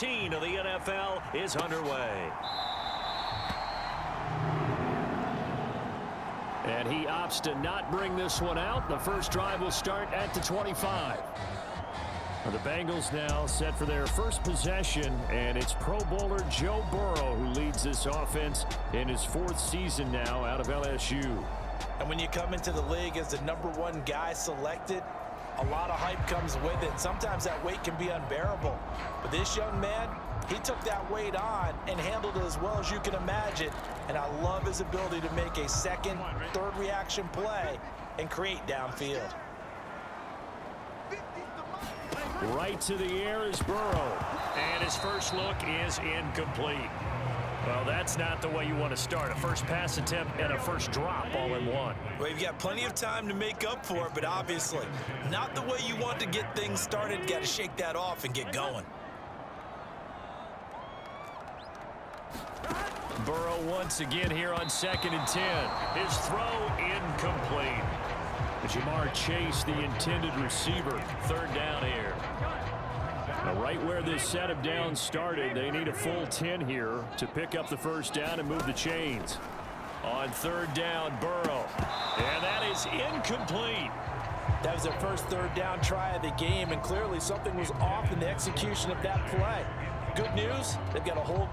Of the NFL is underway. And he opts to not bring this one out. The first drive will start at the 25. The Bengals now set for their first possession, and it's Pro Bowler Joe Burrow who leads this offense in his fourth season now out of LSU. And when you come into the league as the #1 guy selected, a lot of hype comes with it. Sometimes that weight can be unbearable. But this young man, he took that weight on and handled it as well as you can imagine. And I love his ability to make a second, third reaction play and create downfield. Right to the air is Burrow. And his first look is incomplete. Well, that's not the way you want to start. A first pass attempt and a first drop all in one. Well, you've got plenty of time to make up for it, but obviously not the way you want to get things started. Got to shake that off and get going. Burrow once again here on 2nd and 10. His throw incomplete. Jamar Chase, the intended receiver. 3rd down here. Now, right where this set of downs started, they need a full 10 here to pick up the first down and move the chains. On 3rd down, Burrow. And that is incomplete. That was their first 3rd down try of the game, and clearly something was off in the execution of that play. Good news, they've got a whole...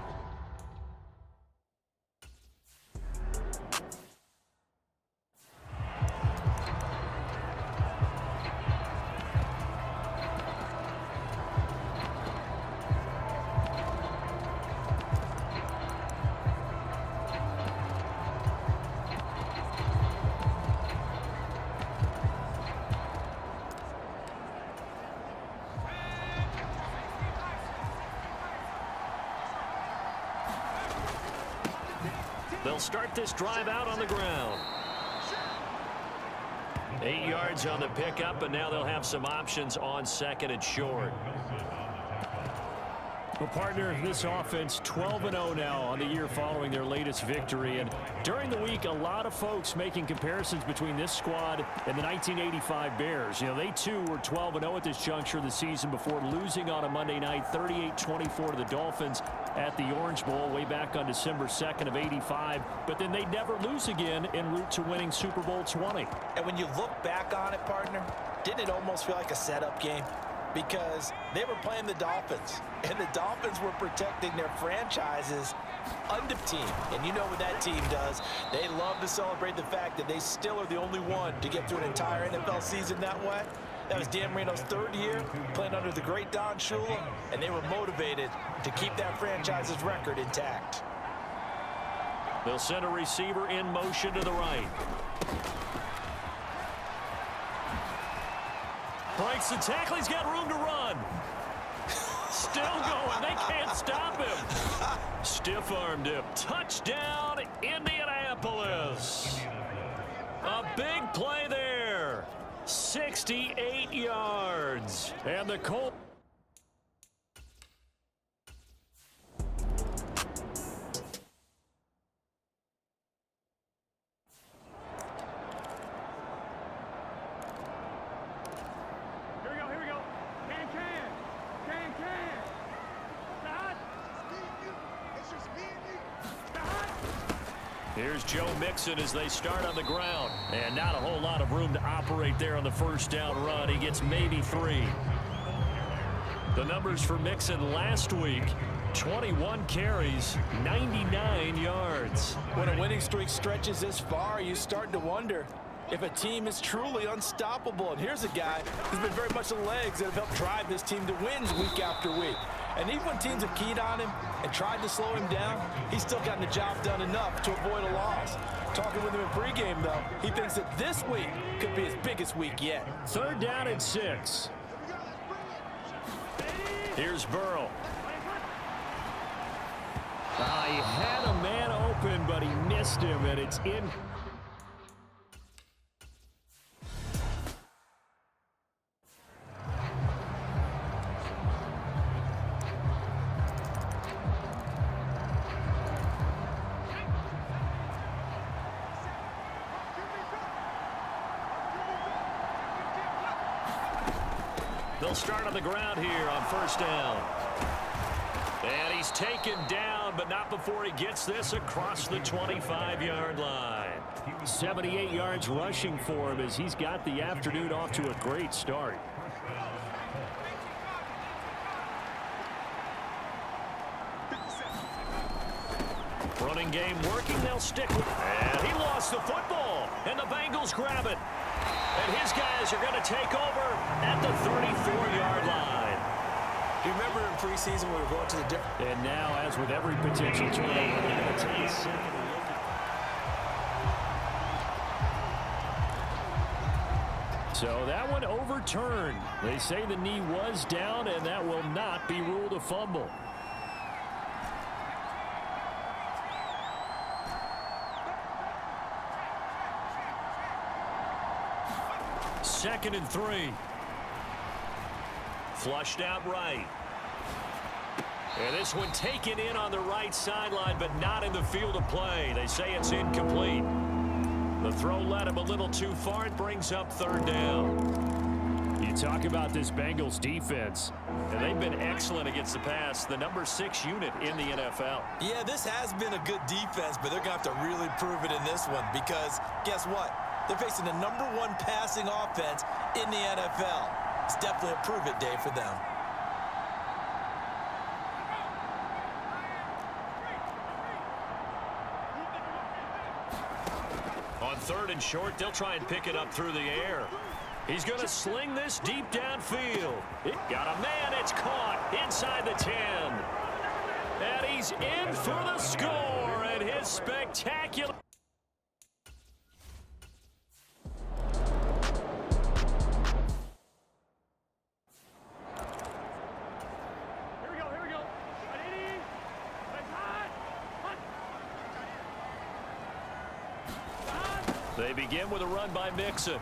They'll start this drive out on the ground. 8 yards on the pickup, and now they'll have some options on 2nd and short. Well, partner, this offense 12-0 now on the year following their latest victory. And during the week, a lot of folks making comparisons between this squad and the 1985 Bears. You know, they too were 12-0 at this juncture of the season before losing on a Monday night 38-24 to the Dolphins at the Orange Bowl way back on December 2nd of '85. But then they'd never lose again en route to winning Super Bowl 20. And when you look back on it, partner, didn't it almost feel like a setup game? Because they were playing the Dolphins, and the Dolphins were protecting their franchise's team. And you know what that team does. They love to celebrate the fact that they still are the only one to get through an entire NFL season that way. That was Dan Marino's 3rd year, playing under the great Don Shula, and they were motivated to keep that franchise's record intact. They'll send a receiver in motion to the right. Breaks the tackle. He's got room to run. Still going. They can't stop him. Stiff-armed him. Touchdown, Indianapolis. A big play there. 68 yards. And the Colts. Here's Joe Mixon as they start on the ground. And not a whole lot of room to operate there on the first down run. He gets maybe 3. The numbers for Mixon last week, 21 carries, 99 yards. When a winning streak stretches this far, you start to wonder if a team is truly unstoppable. And here's a guy who's been very much the legs that have helped drive this team to wins week after week. And even when teams have keyed on him and tried to slow him down, he's still gotten the job done enough to avoid a loss. Talking with him in pregame, though, he thinks that this week could be his biggest week yet. 3rd down and 6. Here's Burrow. He had a man open, but he missed him, and it's in. They'll start on the ground here on 1st down. He's taken down, but not before he gets this across the 25-yard line. 78 yards rushing for him as he's got the afternoon off to a great start. Running game working, they'll stick with it. And he lost the football, and the Bengals grab it. And his guys are going to take over at the 34-yard line. You remember in preseason we were going to the different... And now, as with every potential turnover, they're going to take a second. So that one overturned. They say the knee was down, and that will not be ruled a fumble. Second and 3. Flushed out right. And this one taken in on the right sideline, but not in the field of play. They say it's incomplete. The throw led him a little too far. It brings up third down. You talk about this Bengals defense, and they've been excellent against the pass, the number 6 unit in the NFL. Yeah, this has been a good defense, but they're going to have to really prove it in this one because guess what? They're facing the number 1 passing offense in the NFL. It's definitely a prove-it day for them. On third and short, they'll try and pick it up through the air. He's going to sling this deep downfield. Got a man, it's caught inside the 10. And he's in for the score, and his spectacular... They begin with a run by Mixon.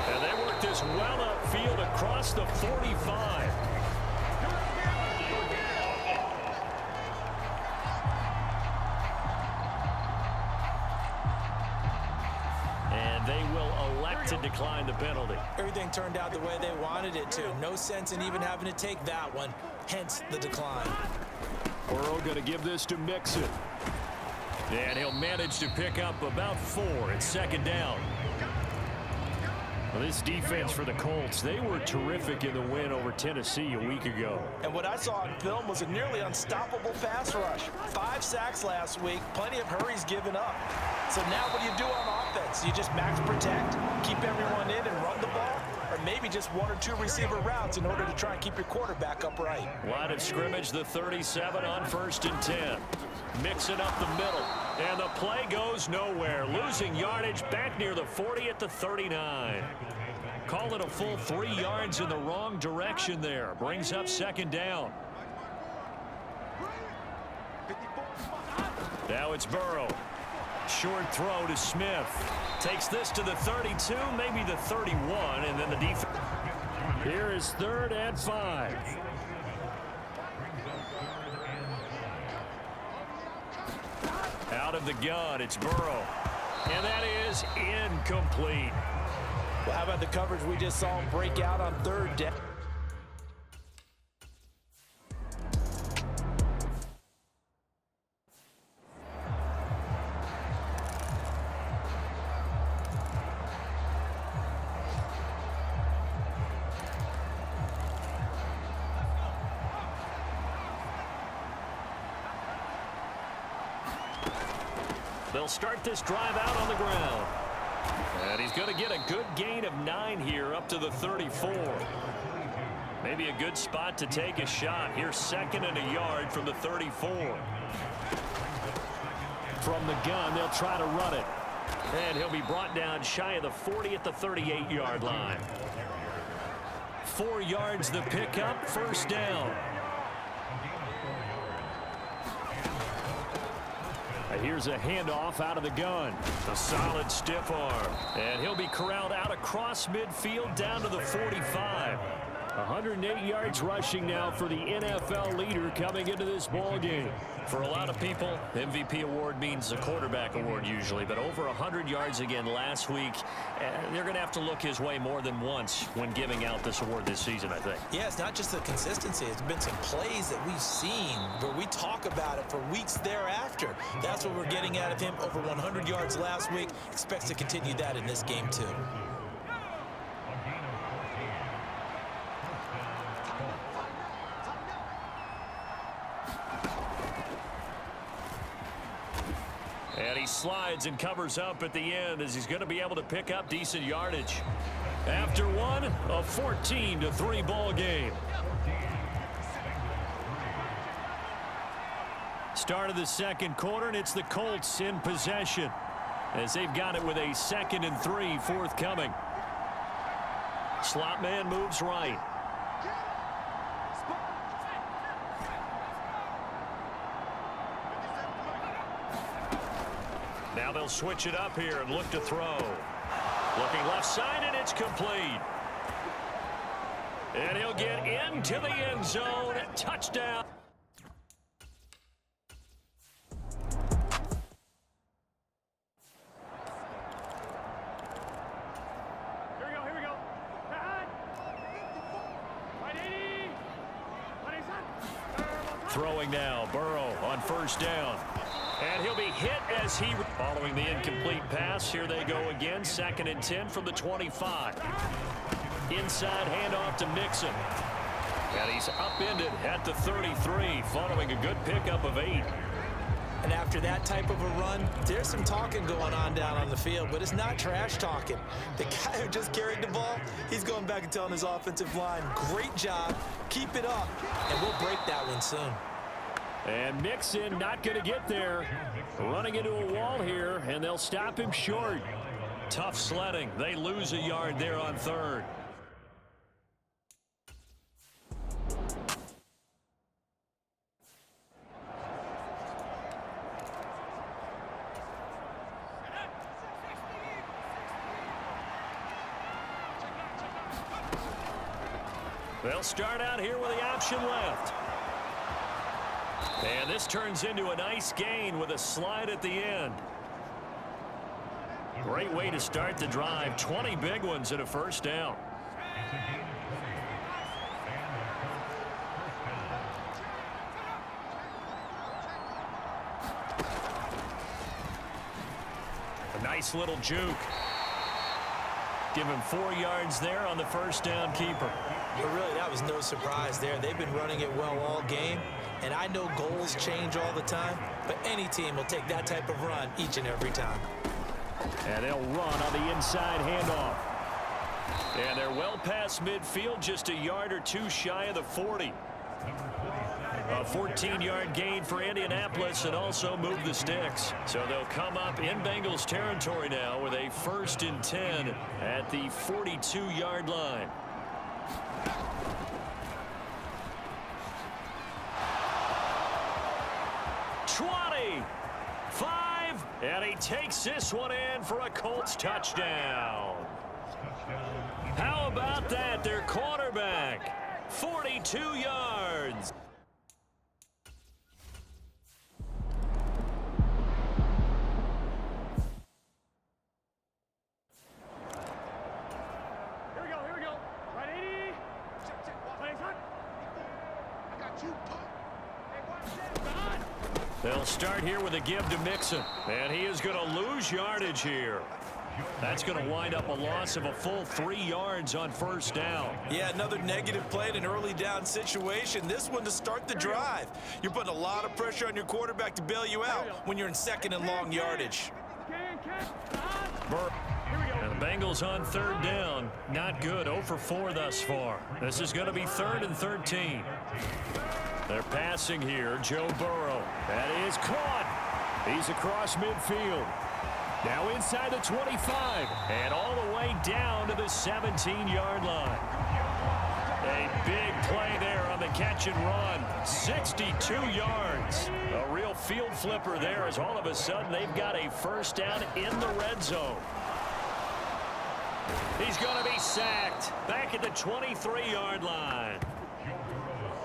And they work this well upfield across the 45. And they will elect to decline the penalty. Everything turned out the way they wanted it to. No sense in even having to take that one, hence the decline. Burrow going to give this to Mixon. And he'll manage to pick up about 4 at second down. Well, this defense for the Colts, they were terrific in the win over Tennessee a week ago. And what I saw on film was a nearly unstoppable pass rush. 5 sacks last week, plenty of hurries given up. So now what do you do on offense? You just max protect, keep everyone in and run the ball? Or maybe just 1 or 2 receiver routes in order to try and keep your quarterback upright. Line of scrimmage, the 37 on 1st and 10. Mixing up the middle. And the play goes nowhere. Losing yardage back near the 40 at the 39. Call it a full 3 yards in the wrong direction there. Brings up second down. Now it's Burrow. Short throw to Smith. Takes this to the 32, maybe the 31, and then the defense. Here is 3rd and 5. Out of the gun, it's Burrow. And that is incomplete. Well, how about the coverage we just saw him break out on 3rd down? They'll start this drive out on the ground. And he's going to get a good gain of 9 here up to the 34. Maybe a good spot to take a shot. Here's 2nd and a yard from the 34. From the gun, they'll try to run it. And he'll be brought down shy of the 40 at the 38-yard line. 4 yards the pickup, 1st down. Here's a handoff out of the gun. A solid stiff arm. And he'll be corralled out across midfield down to the 45. 108 yards rushing now for the NFL leader coming into this ball game. For a lot of people, MVP award means the quarterback award usually, but over 100 yards again last week. They're going to have to look his way more than once when giving out this award this season, I think. Yeah, it's not just the consistency. It's been some plays that we've seen where we talk about it for weeks thereafter. That's what we're getting out of him. Over 100 yards last week. Expects to continue that in this game, too. And he slides and covers up at the end as he's going to be able to pick up decent yardage. After one, a 14-3 ball game. Start of the second quarter, and it's the Colts in possession as they've got it with a 2nd and 3 forthcoming. Slot man moves right. Now they'll switch it up here and look to throw. Looking left side, and it's complete. And he'll get into the end zone. Touchdown. Here we go. Throwing now, Burrow on first down. And he'll be hit as he, following the incomplete pass. Here they go again, 2nd and 10 from the 25. Inside handoff to Mixon. And he's upended at the 33, following a good pickup of 8. And after that type of a run, there's some talking going on down on the field, but it's not trash talking. The guy who just carried the ball, he's going back and telling his offensive line, great job, keep it up, and we'll break that one soon. And Mixon not going to get there. Running into a wall here, and they'll stop him short. Tough sledding. They lose a yard there on 3rd. They'll start out here with the option left. And this turns into a nice gain with a slide at the end. Great way to start the drive. 20 big ones and a first down. A nice little juke. Give him 4 yards there on the first down keeper. But really, that was no surprise there. They've been running it well all game. And I know goals change all the time, but any team will take that type of run each and every time. And they'll run on the inside handoff. And they're well past midfield, just a yard or two shy of the 40. A 14-yard gain for Indianapolis and also move the sticks. So they'll come up in Bengals territory now with a 1st and 10 at the 42-yard line. And he takes this one in for a Colts touchdown. How about that? Their quarterback, 42 yards. Here we go. Right 80. Check. I got you. They'll start here with a give to Mixon. And he is going to lose yardage here. That's going to wind up a loss of a full 3 yards on first down. Yeah, another negative play in an early down situation. This one to start the drive. You're putting a lot of pressure on your quarterback to bail you out when you're in 2nd and long yardage. And the Bengals on 3rd down. Not good. 0 for 4 thus far. This is going to be 3rd and 13. They're passing here. Joe Burrow. That is caught. He's across midfield. Now inside the 25. And all the way down to the 17-yard line. A big play there on the catch and run. 62 yards. A real field flipper there as all of a sudden they've got a first down in the red zone. He's going to be sacked back at the 23-yard line.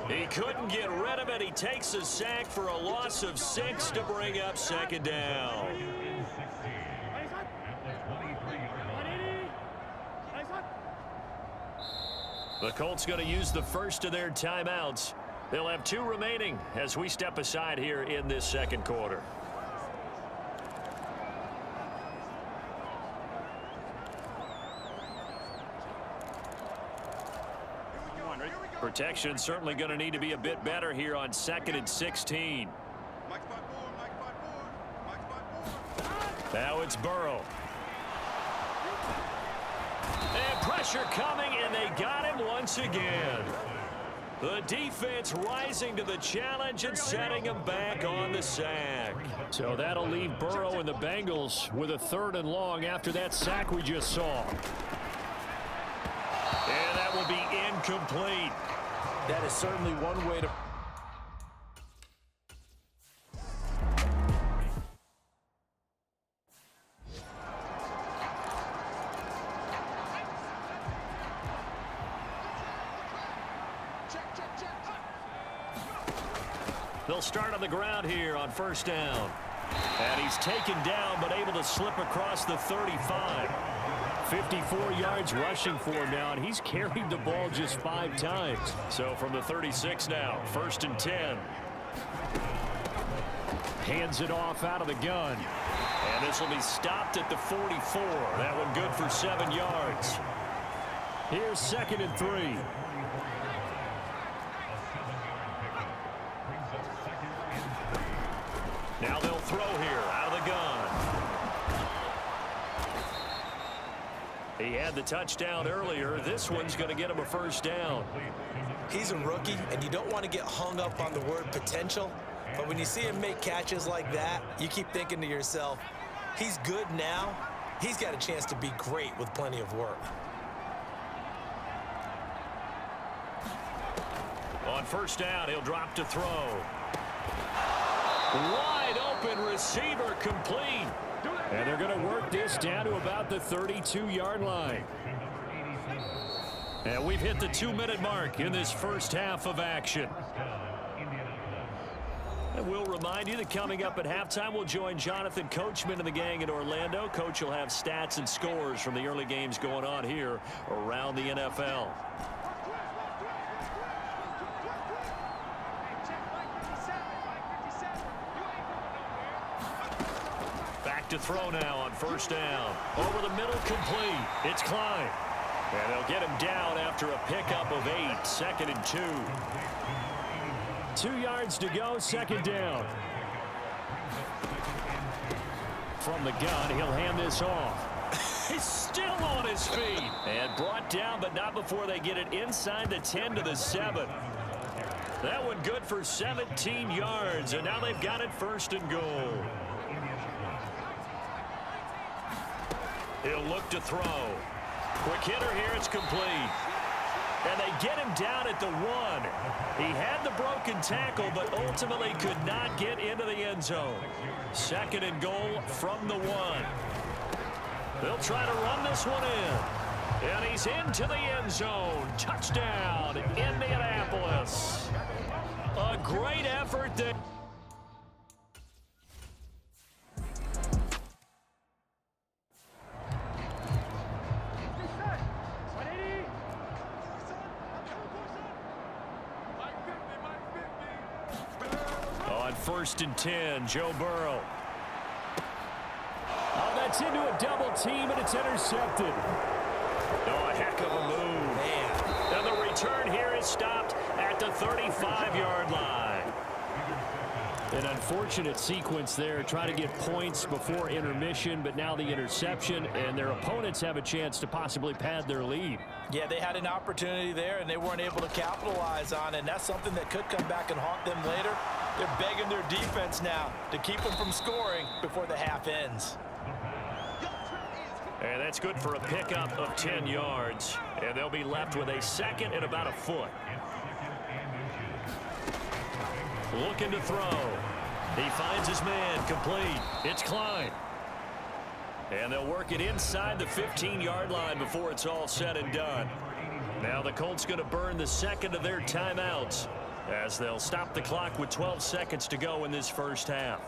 He couldn't get rid of it. He takes a sack for a loss of 6 to bring up second down. The Colts going to use the first of their timeouts. They'll have 2 remaining as we step aside here in this second quarter. Protection certainly going to need to be a bit better here on 2nd and 16. Now it's Burrow. And pressure coming, and they got him once again. The defense rising to the challenge and setting him back on the sack. So that'll leave Burrow and the Bengals with a 3rd and long after that sack we just saw. And that will be incomplete. That is certainly one way to... They'll start on the ground here on 1st down. And he's taken down but able to slip across the 35. 54 yards rushing for him now, and he's carried the ball just 5 times. So from the 36 now, 1st and 10. Hands it off out of the gun. And this will be stopped at the 44. That one good for 7 yards. Here's 2nd and 3. Now they'll throw here out of the gun. He had the touchdown earlier. This one's going to get him a 1st down. He's a rookie, and you don't want to get hung up on the word potential. But when you see him make catches like that, you keep thinking to yourself, he's good now. He's got a chance to be great with plenty of work. On 1st down, he'll drop to throw. Wide open receiver, complete. And they're going to work this down to about the 32-yard line. And we've hit the 2-minute mark in this first half of action. And we'll remind you that coming up at halftime, we'll join Jonathan Coachman and the gang in Orlando. Coach will have stats and scores from the early games going on here around the NFL. Back to throw now on 1st down. Over the middle, complete. It's Klein. And they'll get him down after a pickup of 8. 2nd and 2. 2 yards to go, 2nd down. From the gun, he'll hand this off. He's still on his feet. And brought down, but not before they get it inside the 10 to the 7. That one good for 17 yards, and now they've got it 1st and goal. He'll look to throw. Quick hitter here, it's complete. And they get him down at the 1. He had the broken tackle, but ultimately could not get into the end zone. 2nd and goal from the 1. They'll try to run this one in. And he's into the end zone. Touchdown, Indianapolis. A great effort there. On 1st and 10, Joe Burrow. Oh, that's into a double team, and it's intercepted. Oh, a heck of a move. Man. And the return here is stopped at the 35-yard line. An unfortunate sequence there, trying to get points before intermission, but now the interception, and their opponents have a chance to possibly pad their lead. Yeah, they had an opportunity there, and they weren't able to capitalize on it, and that's something that could come back and haunt them later. They're begging their defense now to keep them from scoring before the half ends. And that's good for a pickup of 10 yards. And they'll be left with a 2nd and about a foot. Looking to throw. He finds his man, complete. It's Klein. And they'll work it inside the 15-yard line before it's all said and done. Now the Colts going to burn the second of their timeouts as they'll stop the clock with 12 seconds to go in this first half.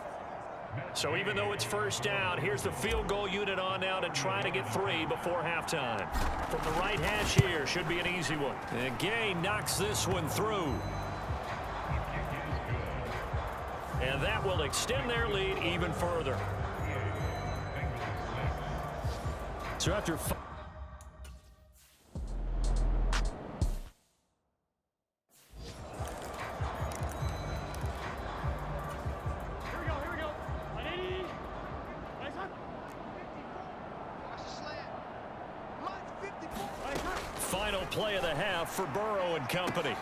So even though it's first down, here's the field goal unit on now to try to get 3 before halftime. From the right hash here, should be an easy one. And Gay knocks this one through. And that will extend their lead even further. So after final play of the half for Burrow and company.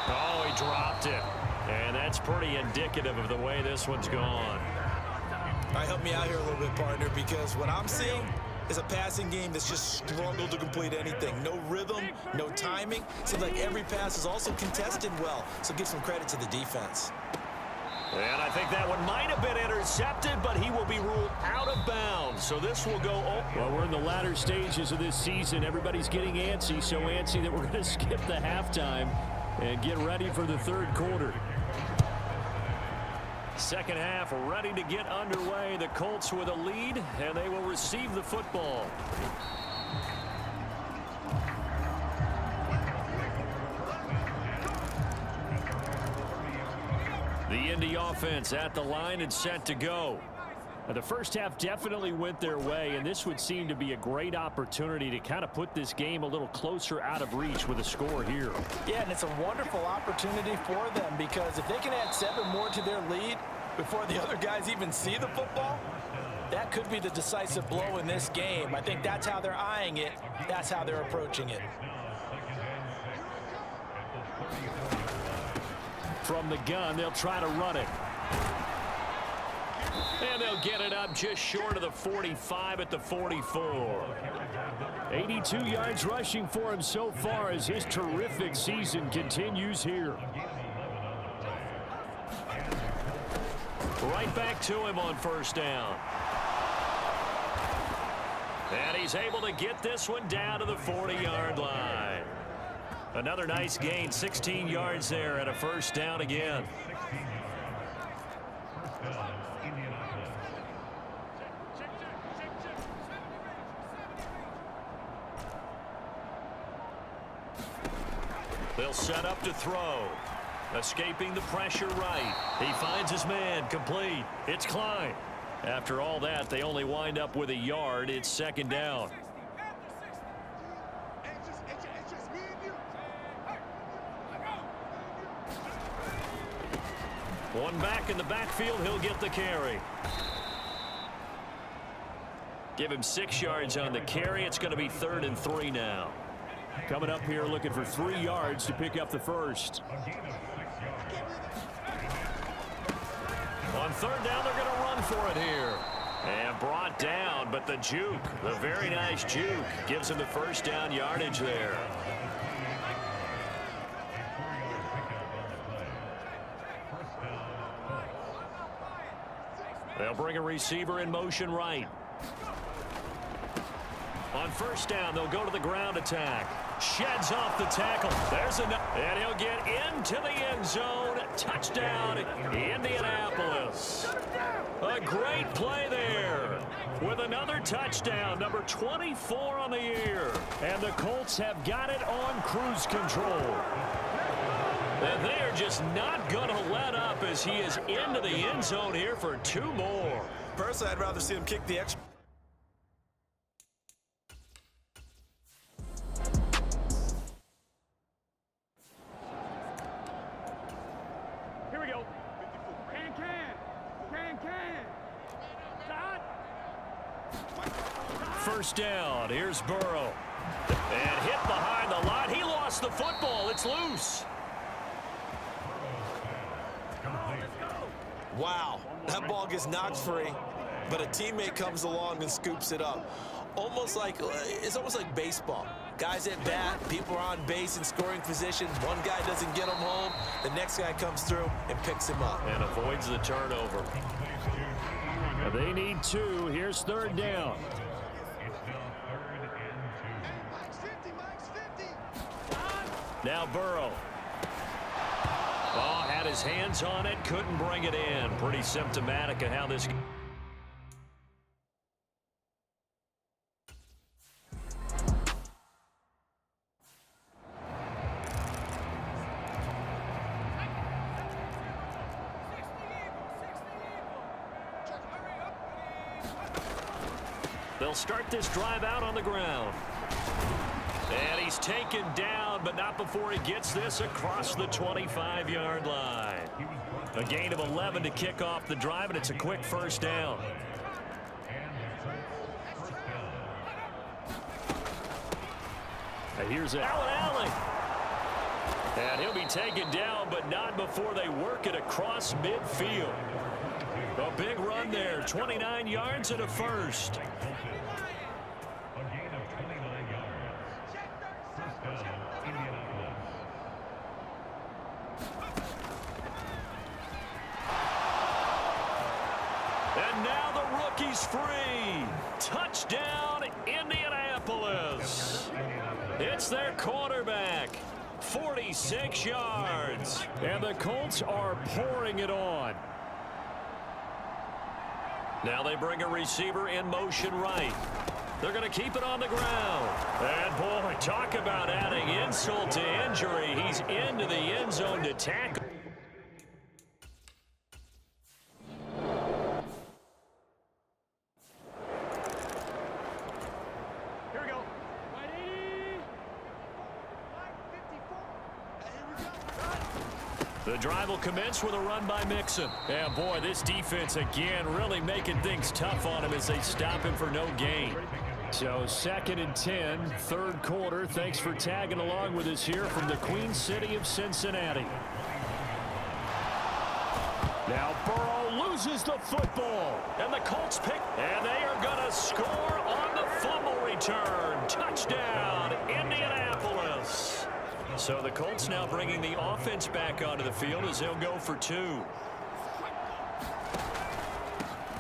Oh, he dropped it. And that's pretty indicative of the way this one's gone. All right, help me out here a little bit, partner, because what I'm seeing is a passing game that's just struggled to complete anything. No rhythm, no timing. Seems like every pass is also contested well, so give some credit to the defense. And I think that one might have been intercepted, but he will be ruled out of bounds. So this will go. Well, we're in the latter stages of this season. Everybody's getting antsy, so antsy that we're going to skip the halftime and get ready for the third quarter. Second half ready to get underway. The Colts with a lead, and they will receive the football. The Indy offense at the line and set to go. The first half definitely went their way, and this would seem to be a great opportunity to kind of put this game a little closer out of reach with a score here. Yeah, and it's a wonderful opportunity for them because if they can add 7 more to their lead before the other guys even see the football, that could be the decisive blow in this game. I think that's how they're eyeing it. That's how they're approaching it. From the gun, they'll try to run it. And they'll get it up just short of the 45 at the 44. 82 yards rushing for him so far as his terrific season continues here. Right back to him on first down. And he's able to get this one down to the 40-yard line. Another nice gain, 16 yards there and a first down again. They'll set up to throw. Escaping the pressure right. He finds his man, complete. It's Klein. After all that, they only wind up with a yard. It's second down. One back in the backfield, he'll get the carry. Give him 6 yards on the carry. It's going to be 3rd and 3 now. Coming up here looking for 3 yards to pick up the first. On third down, they're going to run for it here. And brought down, but the juke, the very nice juke, gives him the first down yardage there. They'll bring a receiver in motion right. On first down, they'll go to the ground attack. Sheds off the tackle. There's enough. And he'll get into the end zone. Touchdown, Indianapolis. A great play there with another touchdown, number 24 on the year. And the Colts have got it on cruise control. And they are just not going to let up as he is into the end zone here for 2 more. Personally, I'd rather see him kick the extra. Here we go. First down. Here's Burrow. And hit behind the line. He lost the football. It's loose. Wow, that ball gets knocked free, but a teammate comes along and scoops it up. It's almost like baseball. Guys at bat, people are on base in scoring position. One guy doesn't get him home. The next guy comes through and picks him up. And avoids the turnover. They need 2. Here's third down. Now Burrow. Oh, had his hands on it, couldn't bring it in. Pretty symptomatic of how this... They'll start this drive out on the ground. And he's taken down, but not before he gets this across the 25-yard line. A gain of 11 to kick off the drive, and it's a quick first down. And here's Allen. And he'll be taken down, but not before they work it across midfield. A big run there, 29 yards and a first. And now the rookie's free. Touchdown, Indianapolis. It's their quarterback. 46 yards. And the Colts are pouring it on. Now they bring a receiver in motion right. They're going to keep it on the ground. And, boy, talk about adding insult to injury. He's into the end zone to tackle. Here we go. The drive will commence with a run by Mixon. And, boy, this defense, again, really making things tough on him as they stop him for no gain. So 2nd and 10, third quarter. Thanks for tagging along with us here from the Queen City of Cincinnati. Now Burrow loses the football. And the Colts pick. And they are going to score on the fumble return. Touchdown, Indianapolis. So the Colts now bringing the offense back onto the field as they'll go for 2.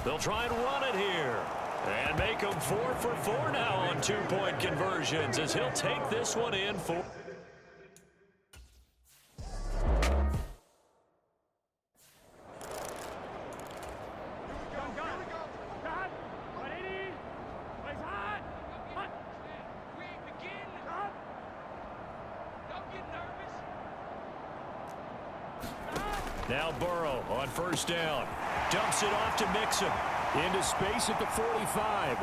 They'll try and run it here. And make them 4 for 4 now on 2-point conversions as he'll take this one in for... Now Burrow on first down. Dumps it off to Mixon. Into space at the 45.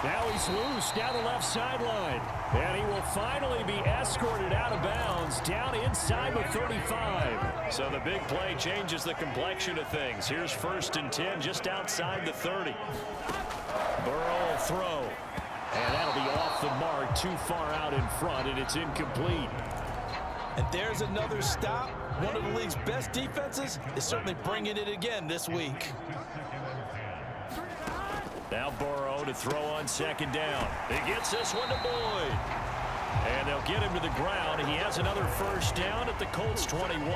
Now he's loose down the left sideline. And he will finally be escorted out of bounds down inside the 35. So the big play changes the complexion of things. Here's 1st and 10 just outside the 30. Burrow will throw. And that'll be off the mark, too far out in front, and it's incomplete. And there's another stop. One of the league's best defenses is certainly bringing it again this week. Now Burrow to throw on 2nd down. He gets this one to Boyd. And they'll get him to the ground. He has another first down at the Colts 21.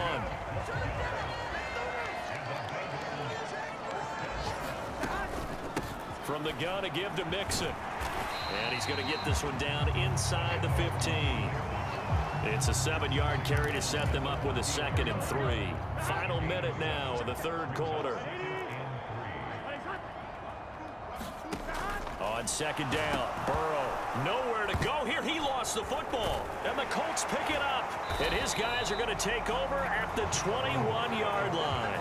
From the gun to give to Mixon. And he's going to get this one down inside the 15. It's a 7-yard carry to set them up with a 2nd and 3. Final minute now of the third quarter. On 2nd down, Burrow nowhere to go here. He lost the football, and the Colts pick it up. And his guys are going to take over at the 21-yard line.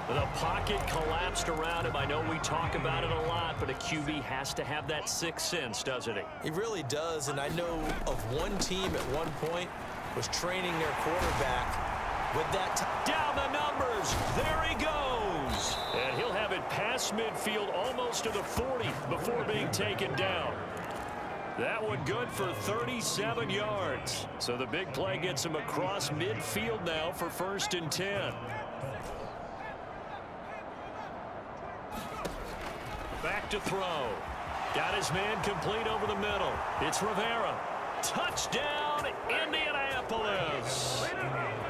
The pocket collapsed around him. I know we talk about it a lot, but a QB has to have that sixth sense, doesn't he? He really does, and I know of one team at one point was training their quarterback with that. Down the numbers. There he goes. And he'll have it past midfield almost to the 40 before being taken down. That one good for 37 yards. So the big play gets him across midfield now for 1st and 10. Back to throw. Got his man complete over the middle. It's Rivera. Touchdown, Indianapolis.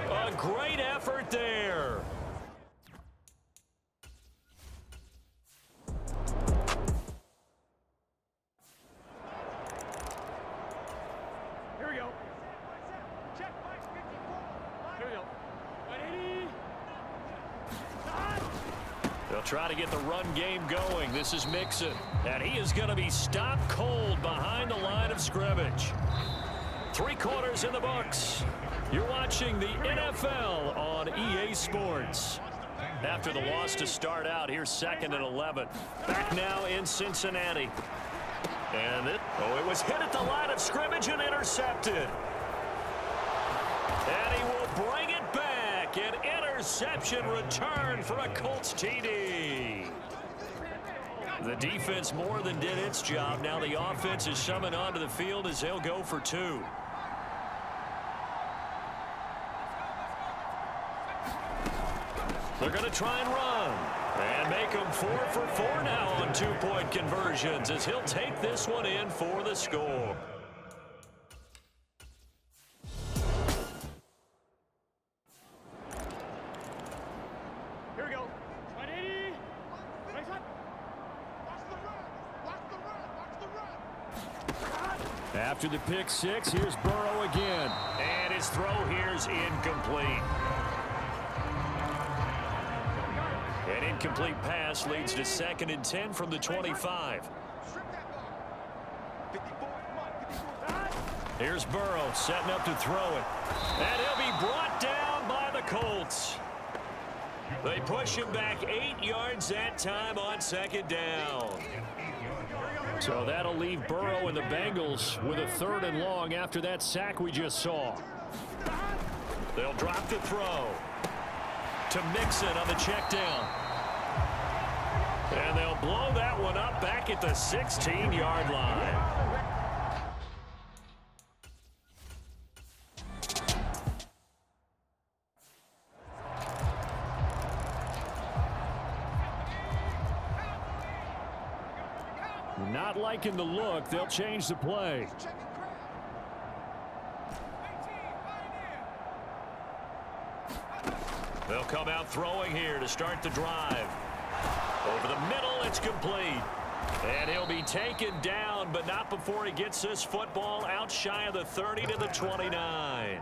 A great effort there. Here we go. Here we go. 180. They'll try to get the run game going. This is Mixon, and he is going to be stopped cold behind the line of scrimmage. 3 quarters in the books. You're watching the NFL on EA Sports. After the loss to start out, here's 2nd and 11. Back now in Cincinnati. And it was hit at the line of scrimmage and intercepted. And he will bring it back. An interception return for a Colts TD. The defense more than did its job. Now the offense is summoned onto the field as they'll go for 2. They're going to try and run. And make them 4 for 4 now on 2-point conversions as he'll take this one in for the score. Here we go. 180. Nice one. After the pick 6, here's Burrow again. And his throw here's incomplete. An incomplete pass leads to 2nd and 10 from the 25. Here's Burrow setting up to throw it. And he'll be brought down by the Colts. They push him back 8 yards that time on 2nd down. So that'll leave Burrow and the Bengals with a 3rd and long after that sack we just saw. They'll drop the throw to Mixon on the check down. And they'll blow that one up back at the 16-yard line. Not liking the look. They'll change the play. They'll come out throwing here to start the drive. Over the middle, it's complete. And he'll be taken down, but not before he gets this football out shy of the 30 to the 29.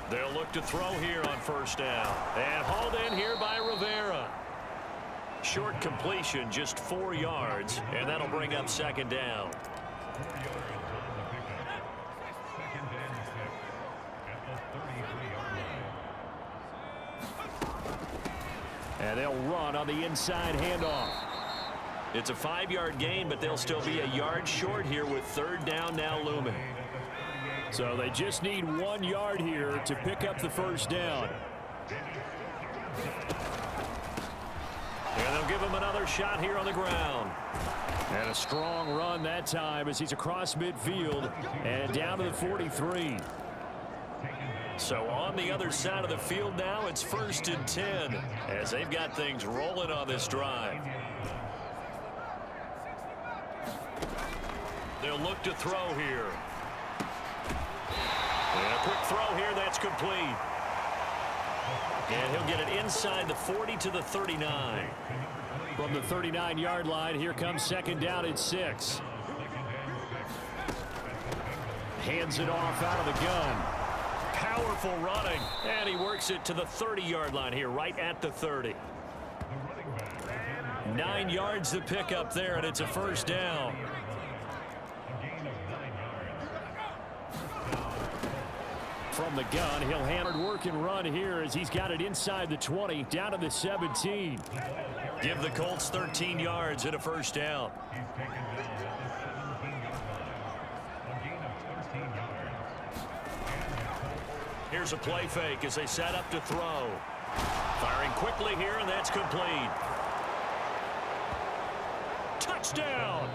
They'll look to throw here on 1st down. And hauled in here by Rivera. Short completion, just 4 yards, and that'll bring up 2nd down. And they'll run on the inside handoff. It's a 5-yard gain, but they'll still be a yard short here with 3rd down now looming. So they just need 1 yard here to pick up the 1st down. And they'll give him another shot here on the ground. And a strong run that time as he's across midfield and down to the 43. So on the other side of the field now, it's 1st and 10 as they've got things rolling on this drive. They'll look to throw here. And a quick throw here, that's complete. And he'll get it inside the 40 to the 39. From the 39-yard line, here comes 2nd down at 6. Hands it off out of the gun. Powerful running, and he works it to the 30-yard line here, right at the 30. 9 yards to pick up there, and it's a 1st down. From the gun, he'll hammer work and run here as he's got it inside the 20, down to the 17. Give the Colts 13 yards and a 1st down. Here's a play fake as they set up to throw. Firing quickly here, and that's complete. Touchdown!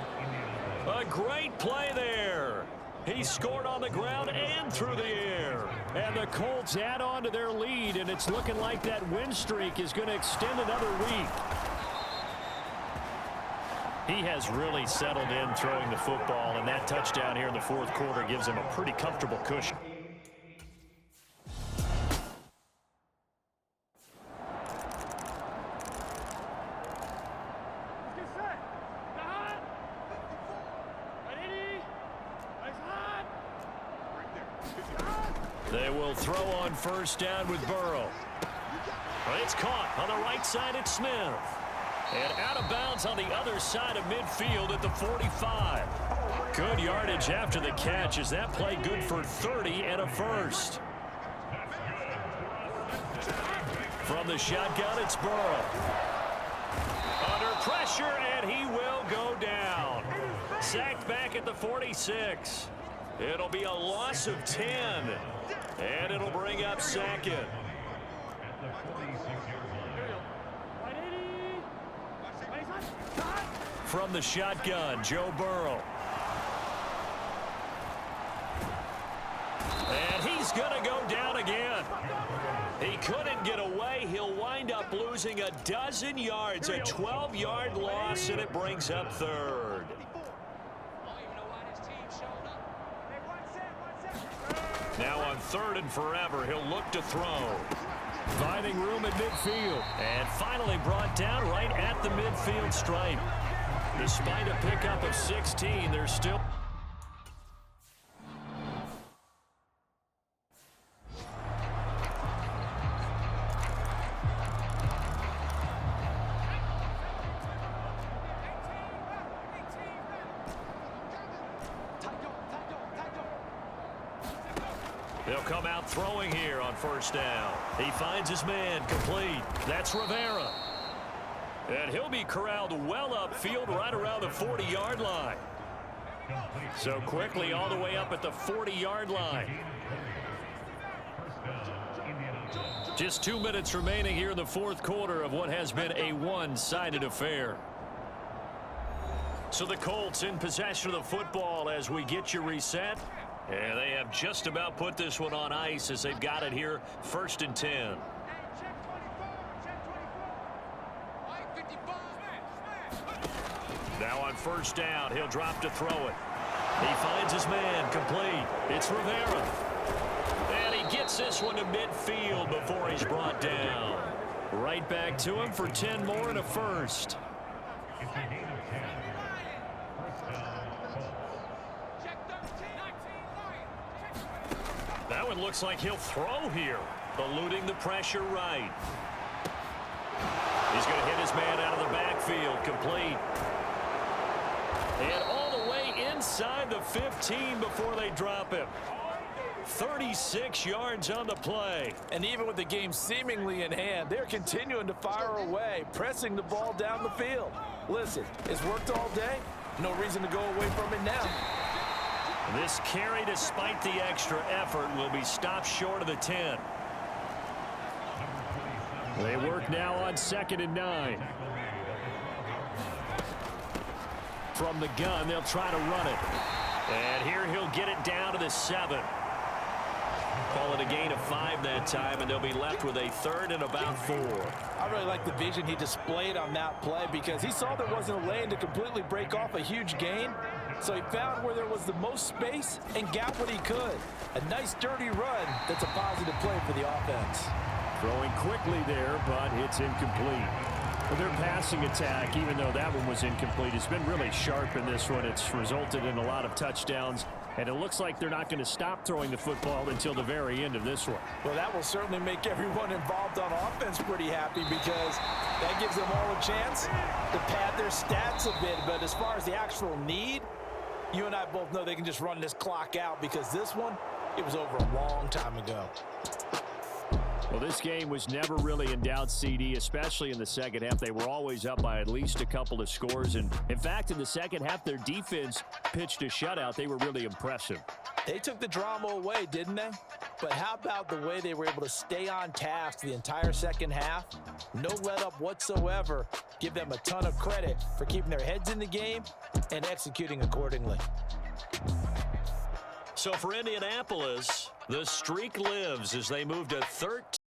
A great play there. He scored on the ground and through the air. And the Colts add on to their lead, and it's looking like that win streak is going to extend another week. He has really settled in throwing the football, and that touchdown here in the 4th quarter gives him a pretty comfortable cushion. Let's get set. They will throw on first down with Burrow. It's caught on the right side at Smith. And out of bounds on the other side of midfield at the 45. Good yardage after the catch as that play good for 30 and a first. From the shotgun, it's Burrow. Under pressure, and he will go down. Sacked back at the 46. It'll be a loss of 10. And it'll bring up second. From the shotgun, Joe Burrow. And he's going to go down again. He couldn't get away. He'll wind up losing a dozen yards, a 12-yard loss, and it brings up third. Now on 3rd and forever, he'll look to throw. Finding room at midfield. And finally brought down right at the midfield stripe. Despite a pickup of 16, there's still... They'll come out throwing here on first down. He finds his man complete. That's Rivera. And he'll be corralled well upfield right around the 40-yard line. So quickly all the way up at the 40-yard line. Just 2 minutes remaining here in the fourth quarter of what has been a one-sided affair. So the Colts in possession of the football as we get you reset. And they have just about put this one on ice as they've got it here, 1st and 10. Now on first down, he'll drop to throw it. He finds his man complete. It's Rivera. And he gets this one to midfield before he's brought down. Right back to him for 10 more and a first. That one looks like he'll throw here, eluding the pressure right. He's going to hit his man out of the backfield, complete. And all the way inside the 15 before they drop him. 36 yards on the play. And even with the game seemingly in hand, they're continuing to fire away, pressing the ball down the field. Listen, it's worked all day. No reason to go away from it now. This carry, despite the extra effort, will be stopped short of the 10. They work now on 2nd and 9. From the gun, they'll try to run it. And here he'll get it down to the 7. Call it a gain of 5 that time, and they'll be left with a 3rd and about 4. I really like the vision he displayed on that play because he saw there wasn't a lane to completely break off a huge gain. So he found where there was the most space and got what he could. A nice dirty run that's a positive play for the offense. Throwing quickly there, but it's incomplete. Well, their passing attack, even though that one was incomplete, has been really sharp in this one. It's resulted in a lot of touchdowns, and it looks like they're not going to stop throwing the football until the very end of this one. Well, that will certainly make everyone involved on offense pretty happy because that gives them all a chance to pad their stats a bit. But as far as the actual need, you and I both know they can just run this clock out because this one, it was over a long time ago. Well, this game was never really in doubt, CD, especially in the second half. They were always up by at least a couple of scores. And, in fact, in the second half, their defense pitched a shutout. They were really impressive. They took the drama away, didn't they? But how about the way they were able to stay on task the entire second half? No let-up whatsoever. Give them a ton of credit for keeping their heads in the game and executing accordingly. So for Indianapolis, the streak lives as they move to 13.